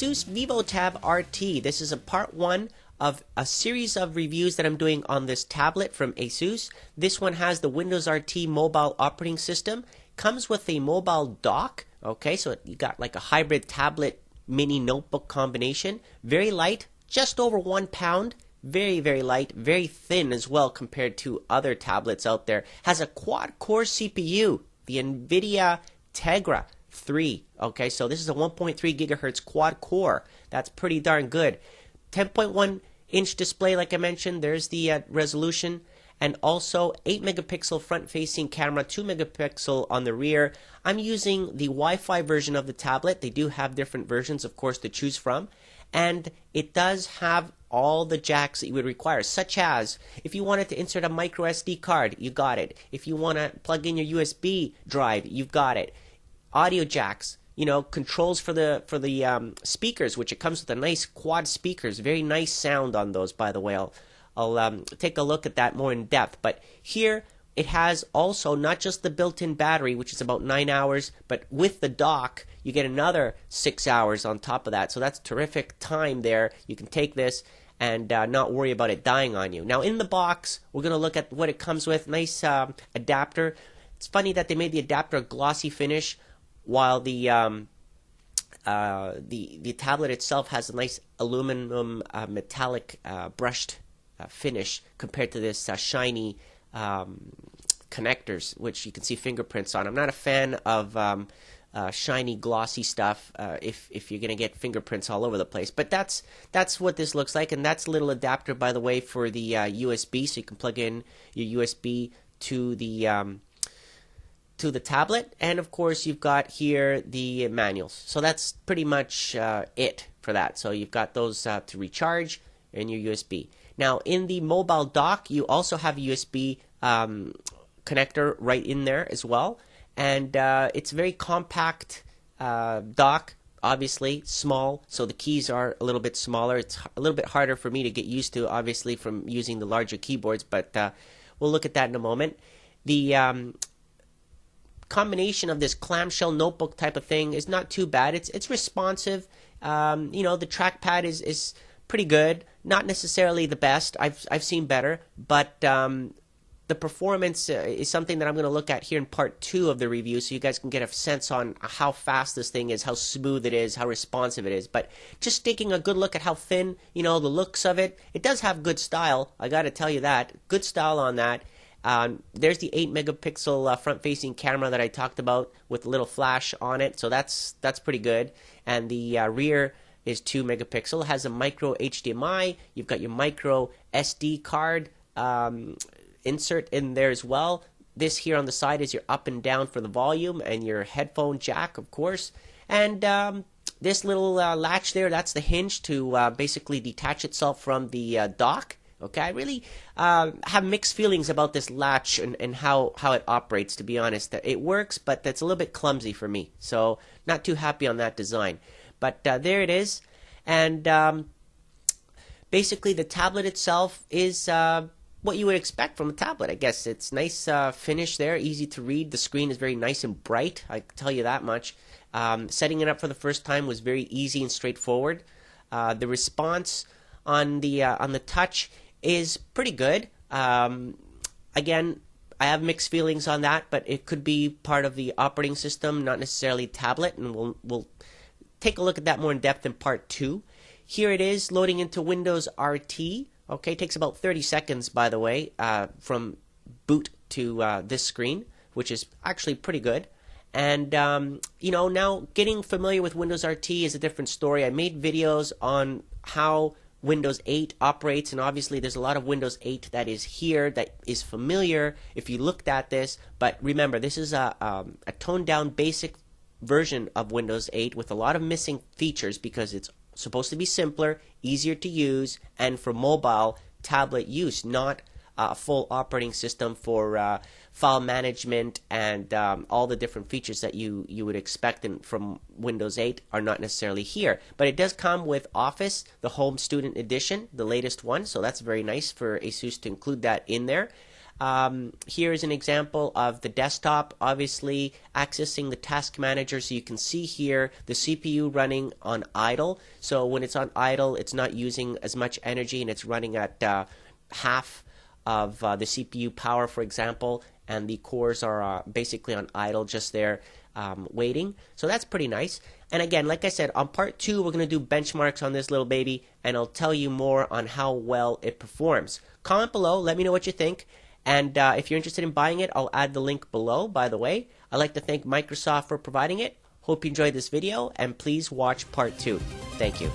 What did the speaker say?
Asus VivoTab RT. This is a part 1 of a series of reviews that I'm doing on this tablet from Asus. This one has the Windows RT mobile operating system. Comes with a mobile dock. Okay, so you got like a hybrid tablet mini notebook combination. Very light, just over 1 pound. Very, very light, very thin as well compared to other tablets out there. Has a quad-core CPU, the NVIDIA Tegra 3. Okay, so this is a 1.3 gigahertz quad-core. That's pretty darn good. 10.1-inch display, like I mentioned. There's the resolution. And also 8 megapixel front-facing camera, 2 megapixel on the rear. I'm using the Wi-Fi version of the tablet. They do have different versions, of course, to choose from. And it does have all the jacks that you would require, such as if you wanted to insert a micro SD card, you got it. If you want to plug in your USB drive, you've got it. Audio jacks, you know, controls for the speakers, which it comes with a nice quad speakers. Very nice sound on those, by the way. I'll take a look at that more in depth. But here it has also not just the built-in battery, which is about 9 hours, but with the dock, you get another 6 hours on top of that. So that's terrific time there. You can take this and not worry about it dying on you. Now in the box, we're going to look at what it comes with. Nice adapter. It's funny that they made the adapter a glossy finish, while the tablet itself has a nice aluminum metallic brushed finish compared to this shiny connectors, which you can see fingerprints on. I'm not a fan of shiny, glossy stuff if you're going to get fingerprints all over the place. But that's what this looks like, and that's a little adapter, by the way, for the USB, so you can plug in your USB to the tablet. And of course, you've got here the manuals. So that's pretty much it for that. So you've got those to recharge and your USB. Now, in the mobile dock, you also have a USB connector right in there as well. And it's a very compact dock, obviously small, so the keys are a little bit smaller. It's a little bit harder for me to get used to, obviously, from using the larger keyboards, but we'll look at that in a moment. The combination of this clamshell notebook type of thing is not too bad. It's responsive. You know, the trackpad is pretty good. Not necessarily the best. I've seen better, but the performance is something that I'm going to look at here in part 2 of the review, so you guys can get a sense on how fast this thing is, how smooth it is, how responsive it is. But just taking a good look at how thin, you know, the looks of it. It does have good style. I got to tell you that. Good style on that. There's the 8 megapixel front-facing camera that I talked about with a little flash on it, so that's pretty good. And the rear is 2 megapixel. It has a micro HDMI. You've got your micro SD card insert in there as well. This here on the side is your up and down for the volume, and your headphone jack, of course. And this little latch there, that's the hinge to basically detach itself from the dock. Okay, I really have mixed feelings about this latch and how it operates, to be honest. It works, but that's a little bit clumsy for me. So not too happy on that design. But there it is. And basically the tablet itself is what you would expect from a tablet, I guess. It's nice finish there, easy to read. The screen is very nice and bright, I can tell you that much. Setting it up for the first time was very easy and straightforward. The response on the touch is pretty good. Again, I have mixed feelings on that, but it could be part of the operating system, not necessarily tablet, and we'll take a look at that more in depth in part 2. Here it is loading into Windows RT. Okay, takes about 30 seconds, by the way, from boot to this screen, which is actually pretty good. And, you know, now getting familiar with Windows RT is a different story. I made videos on how Windows 8 operates, and obviously there's a lot of Windows 8 that is here that is familiar if you looked at this. But remember, this is a toned-down basic version of Windows 8 with a lot of missing features because it's supposed to be simpler, easier to use, and for mobile tablet use, not a full operating system for file management, and all the different features that you would expect from Windows 8 are not necessarily here. But it does come with Office, the Home Student Edition, the latest one, so that's very nice for Asus to include that in there. Here is an example of the desktop, obviously accessing the task manager. So you can see here the CPU running on idle. So when it's on idle, it's not using as much energy and it's running at half of the CPU power, for example, and the cores are basically on idle, just there waiting. So that's pretty nice. And again, like I said, on part 2, we're going to do benchmarks on this little baby, and I'll tell you more on how well it performs. Comment below, let me know what you think. And if you're interested in buying it, I'll add the link below, by the way. I'd like to thank Microsoft for providing it. Hope you enjoyed this video, and please watch part 2. Thank you.